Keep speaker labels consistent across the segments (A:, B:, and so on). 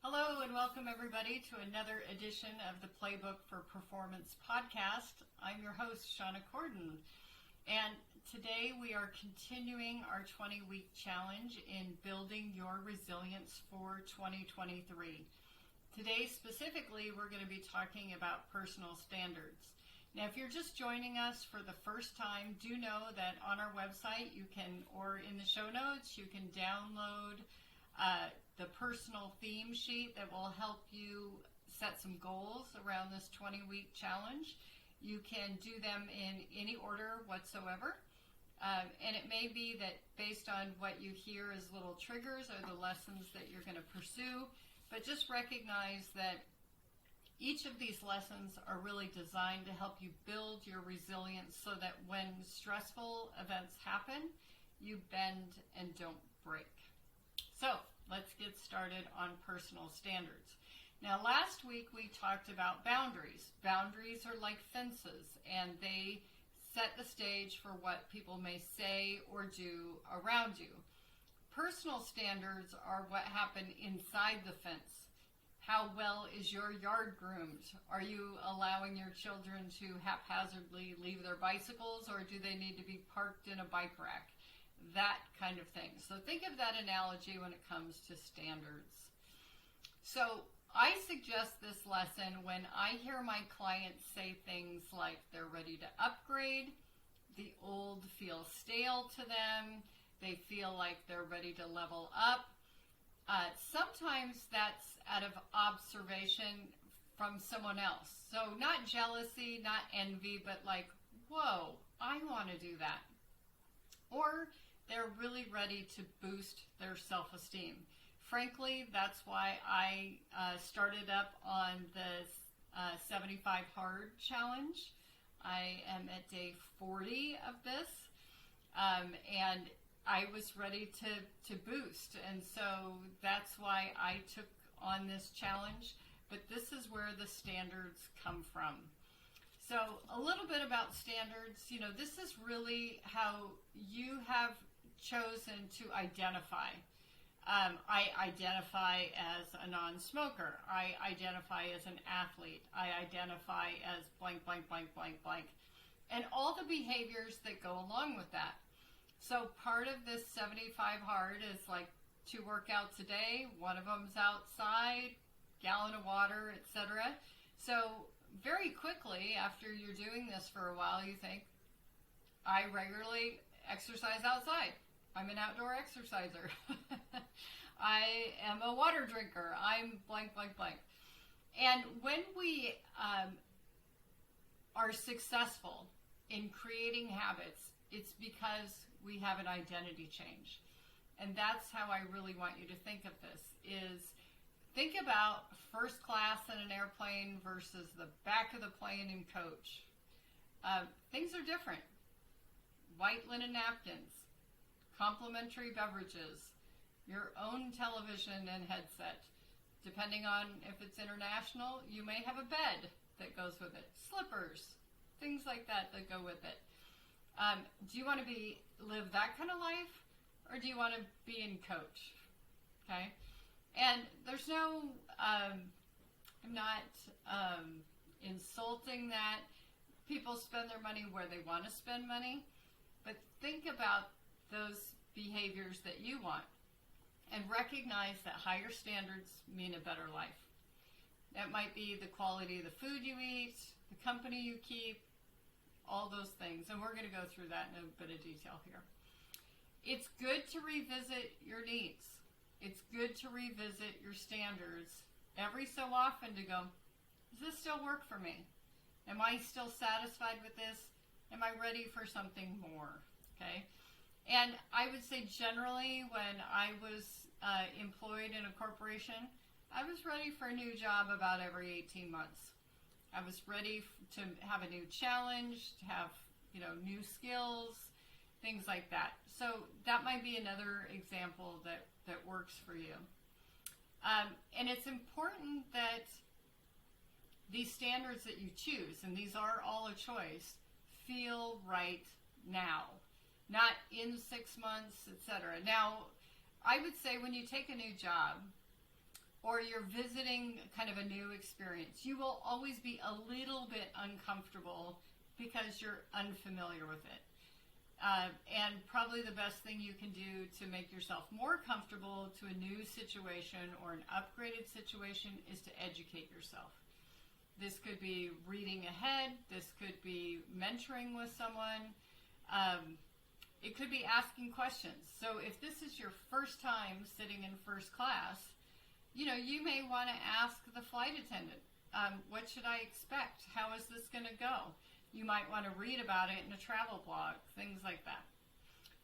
A: Hello and welcome everybody to another edition of the Playbook for Performance podcast. I'm your host, Shauna Corden, and today we are continuing our 20-week challenge in building your resilience for 2023. Today specifically, we're going to be talking about personal standards. Now, if you're just joining us for the first time, do know that on our website you can, or in the show notes, you can download the personal theme sheet that will help you set some goals around this 20-week challenge. You can do them in any order whatsoever. And it may be that based on what you hear as little triggers are the lessons that you're going to pursue, but just recognize that each of these lessons are really designed to help you build your resilience so that when stressful events happen, you bend and don't break. So let's get started on personal standards. Now, last week we talked about boundaries. Boundaries are like fences, and they set the stage for what people may say or do around you. Personal standards are what happen inside the fence. How well is your yard groomed? Are you allowing your children to haphazardly leave their bicycles, or do they need to be parked in a bike rack? That kind of thing. So think of that analogy when it comes to standards. So I suggest this lesson when I hear my clients say things like they're ready to upgrade, the old feels stale to them, they feel like they're ready to level up. Sometimes that's out of observation from someone else. So not jealousy, not envy, but like, whoa, I want to do that. Or they're really ready to boost their self-esteem. Frankly, that's why I started up on the 75 Hard Challenge. I am at day 40 of this, and I was ready to boost. And so that's why I took on this challenge. But this is where the standards come from. So a little bit about standards. This is really how you have chosen to identify. I identify as a non-smoker. I identify as an athlete. I identify as blank, blank, blank, blank, blank. And all the behaviors that go along with that. So part of this 75 Hard is like 2 workouts a day. One of them's outside, gallon of water, etc. So very quickly after you're doing this for a while, you think, I regularly exercise outside. I'm an outdoor exerciser. I am a water drinker. I'm blank, blank, blank. And when we are successful in creating habits, it's because we have an identity change. And that's how I really want you to think of this, is think about first class in an airplane versus the back of the plane in coach. Things are different. White linen napkins, complimentary beverages, your own television and headset. Depending on if it's international, you may have a bed that goes with it, slippers, things like that go with it. Do you want to live that kind of life, or do you want to be in coach? Okay, and there's no, I'm not insulting that people spend their money where they want to spend money, but think about those behaviors that you want and recognize that higher standards mean a better life. That might be the quality of the food you eat, the company you keep, all those things. And we're going to go through that in a bit of detail here. It's good to revisit your needs. It's good to revisit your standards every so often to go, does this still work for me? Am I still satisfied with this? Am I ready for something more? Okay. And I would say generally when I was employed in a corporation, I was ready for a new job about every 18 months. I was ready to have a new challenge, to have new skills, things like that. So that might be another example that works for you. And it's important that these standards that you choose, and these are all a choice, feel right now. Not in 6 months, etc. Now, I would say when you take a new job, or you're visiting kind of a new experience, you will always be a little bit uncomfortable because you're unfamiliar with it. And probably the best thing you can do to make yourself more comfortable to a new situation or an upgraded situation is to educate yourself. This could be reading ahead. This could be mentoring with someone. It could be asking questions. So if this is your first time sitting in first class, you may want to ask the flight attendant, what should I expect? How is this going to go? You might want to read about it in a travel blog, things like that.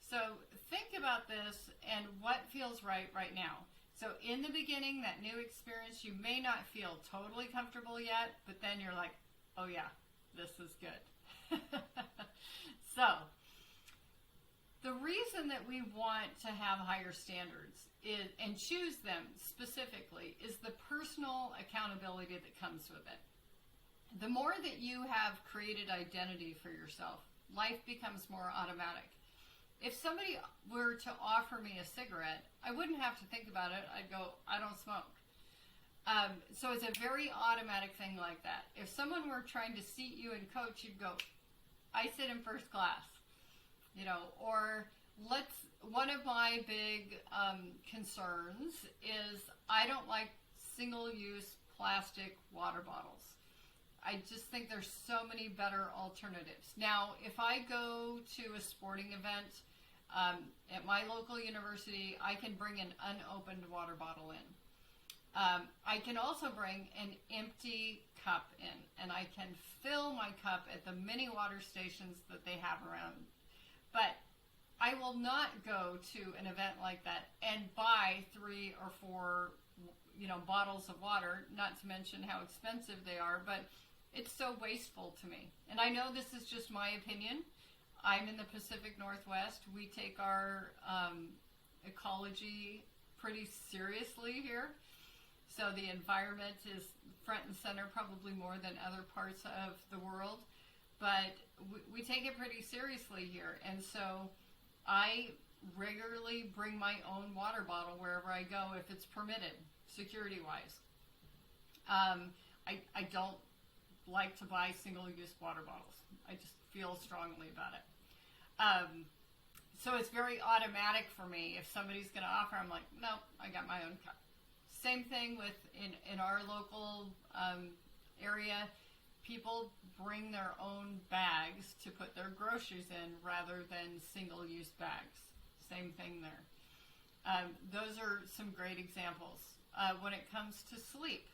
A: So think about this and what feels right now. So in the beginning, that new experience, you may not feel totally comfortable yet, but then you're like, oh yeah, this is good. So the reason that we want to have higher standards and choose them specifically is the personal accountability that comes with it. The more that you have created identity for yourself, life becomes more automatic. If somebody were to offer me a cigarette, I wouldn't have to think about it. I'd go, I don't smoke. So it's a very automatic thing like that. If someone were trying to seat you and coach, you'd go, I sit in first class. Or one of my big concerns is I don't like single-use plastic water bottles. I just think there's so many better alternatives. Now, if I go to a sporting event at my local university, I can bring an unopened water bottle in. I can also bring an empty cup in, and I can fill my cup at the many water stations that they have around. But I will not go to an event like that and buy 3 or 4, bottles of water, not to mention how expensive they are, but it's so wasteful to me. And I know this is just my opinion. I'm in the Pacific Northwest. We take our ecology pretty seriously here. So the environment is front and center probably more than other parts of the world. But we take it pretty seriously here. And so I regularly bring my own water bottle wherever I go if it's permitted, security-wise. I don't like to buy single-use water bottles. I just feel strongly about it. So it's very automatic for me. If somebody's going to offer, I'm like, no, I got my own cup. Same thing with in our local area, people bring their own bags to put their groceries in rather than single-use bags. Same thing there. Those are some great examples. When it comes to sleep,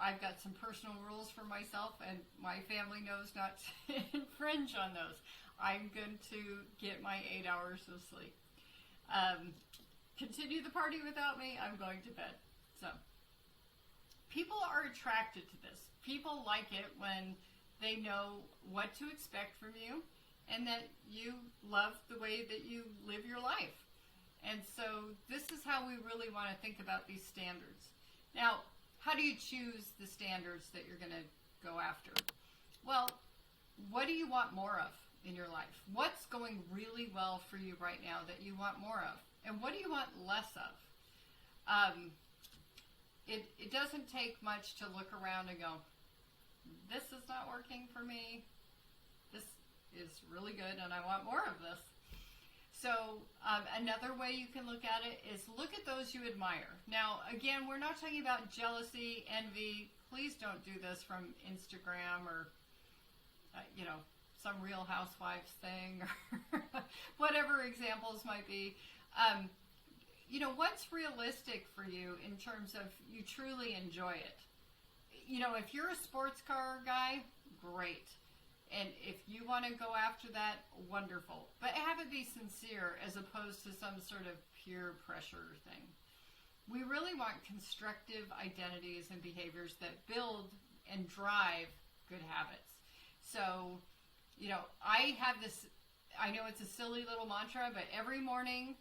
A: I've got some personal rules for myself, and my family knows not to infringe on those. I'm going to get my 8 hours of sleep. Continue the party without me, I'm going to bed. So, people are attracted to this. People like it when they know what to expect from you and that you love the way that you live your life. And so, this is how we really want to think about these standards. Now, how do you choose the standards that you're going to go after? Well, what do you want more of in your life? What's going really well for you right now that you want more of? And what do you want less of? It doesn't take much to look around and go, this is not working for me. This is really good and I want more of this. So another way you can look at it is look at those you admire. Now, again, we're not talking about jealousy, envy. Please don't do this from Instagram or, some Real Housewives thing or whatever examples might be. What's realistic for you in terms of you truly enjoy it? If you're a sports car guy, great. And if you want to go after that, wonderful. But have it be sincere as opposed to some sort of peer pressure thing. We really want constructive identities and behaviors that build and drive good habits. So, I have this, I know it's a silly little mantra, but every morning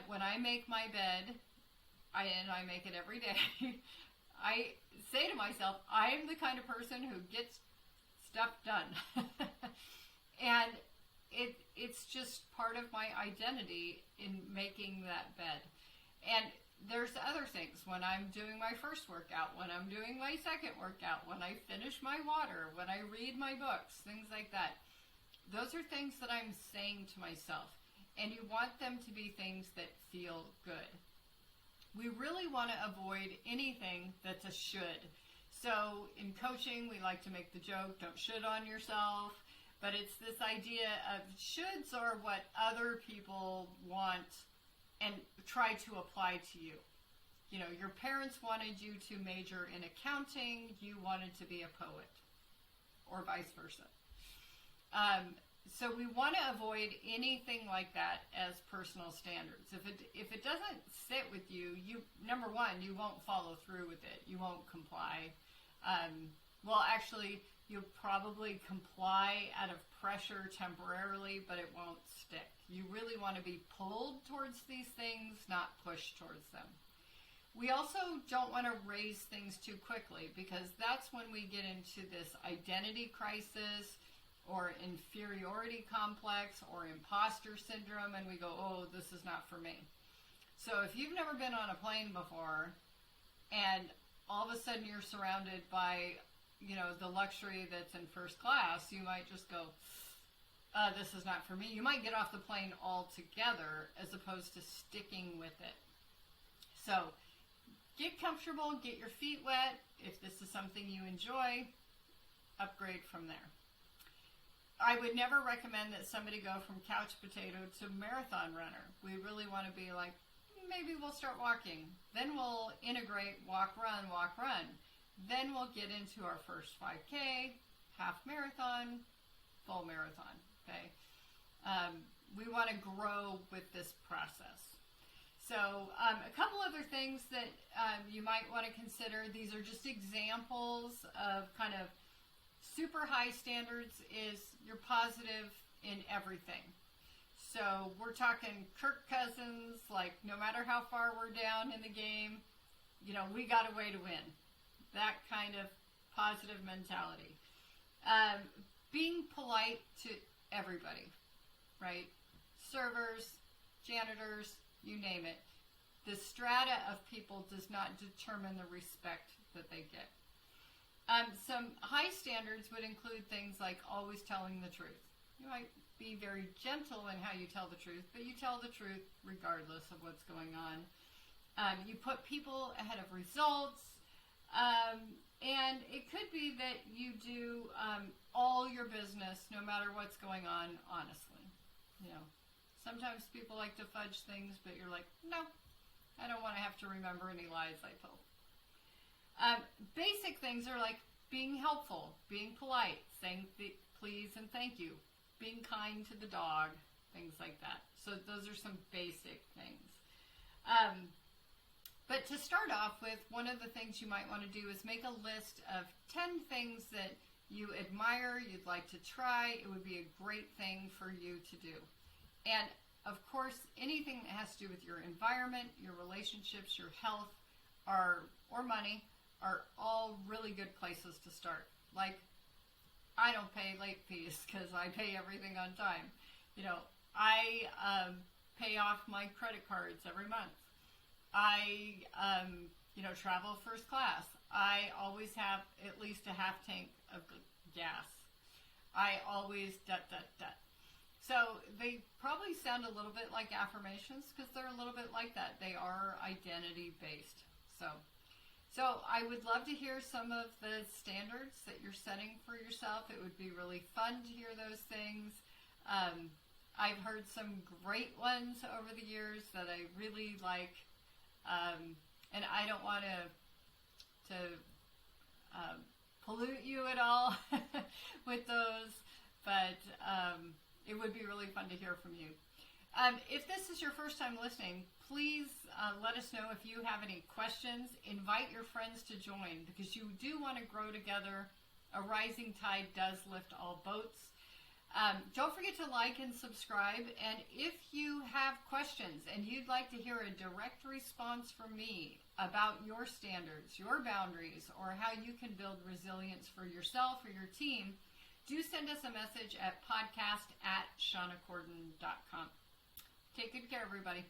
A: when I make my bed, and I make it every day, I say to myself, I'm the kind of person who gets stuff done. And it's just part of my identity in making that bed. And there's other things. When I'm doing my first workout, when I'm doing my second workout, when I finish my water, when I read my books, things like that. Those are things that I'm saying to myself. And you want them to be things that feel good. We really want to avoid anything that's a should. So in coaching, we like to make the joke, don't should on yourself. But it's this idea of shoulds are what other people want and try to apply to you. You know, your parents wanted you to major in accounting, you wanted to be a poet, or vice versa. So we want to avoid anything like that as personal standards. If it doesn't sit with you, number one, you won't follow through with it. You won't comply. Actually, you'll probably comply out of pressure temporarily, but it won't stick. You really want to be pulled towards these things, not pushed towards them. We also don't want to raise things too quickly, because that's when we get into this identity crisis or inferiority complex or imposter syndrome, and we go, oh, this is not for me. So if you've never been on a plane before and all of a sudden you're surrounded by, you know, the luxury that's in first class, you might just go, this is not for me. You might get off the plane altogether as opposed to sticking with it. So get comfortable, get your feet wet. If this is something you enjoy, upgrade from there. I would never recommend that somebody go from couch potato to marathon runner. We really want to be like, maybe we'll start walking. Then we'll integrate walk, run. Then we'll get into our first 5K, half marathon, full marathon, okay? We want to grow with this process. So a couple other things that you might want to consider. These are just examples of kind of super high standards is you're positive in everything. So we're talking Kirk Cousins, like no matter how far we're down in the game, you know, we got a way to win. That kind of positive mentality. Being polite to everybody, right? Servers, janitors, you name it. The strata of people does not determine the respect that they get. Some high standards would include things like always telling the truth. You might be very gentle in how you tell the truth, but you tell the truth regardless of what's going on. You put people ahead of results, and it could be that you do all your business, no matter what's going on, honestly. You know, sometimes people like to fudge things, but you're like, no, I don't want to have to remember any lies I told. Basic things are like being helpful, being polite, saying please and thank you, being kind to the dog, things like that. So those are some basic things. But to start off with, one of the things you might want to do is make a list of 10 things that you admire, you'd like to try. It would be a great thing for you to do. And of course, anything that has to do with your environment, your relationships, your health, or money are all really good places to start. Like, I don't pay late fees because I pay everything on time. You know, I pay off my credit cards every month. I, travel first class. I always have at least a half tank of gas. I always ... So they probably sound a little bit like affirmations because they're a little bit like that. They are identity based. So I would love to hear some of the standards that you're setting for yourself. It would be really fun to hear those things. I've heard some great ones over the years that I really like. And I don't want to pollute you at all with those, but it would be really fun to hear from you. If this is your first time listening, please let us know if you have any questions. Invite your friends to join because you do want to grow together. A rising tide does lift all boats. Don't forget to like and subscribe. And if you have questions and you'd like to hear a direct response from me about your standards, your boundaries, or how you can build resilience for yourself or your team, do send us a message at podcast@shaunacorden.com. Take good care, everybody.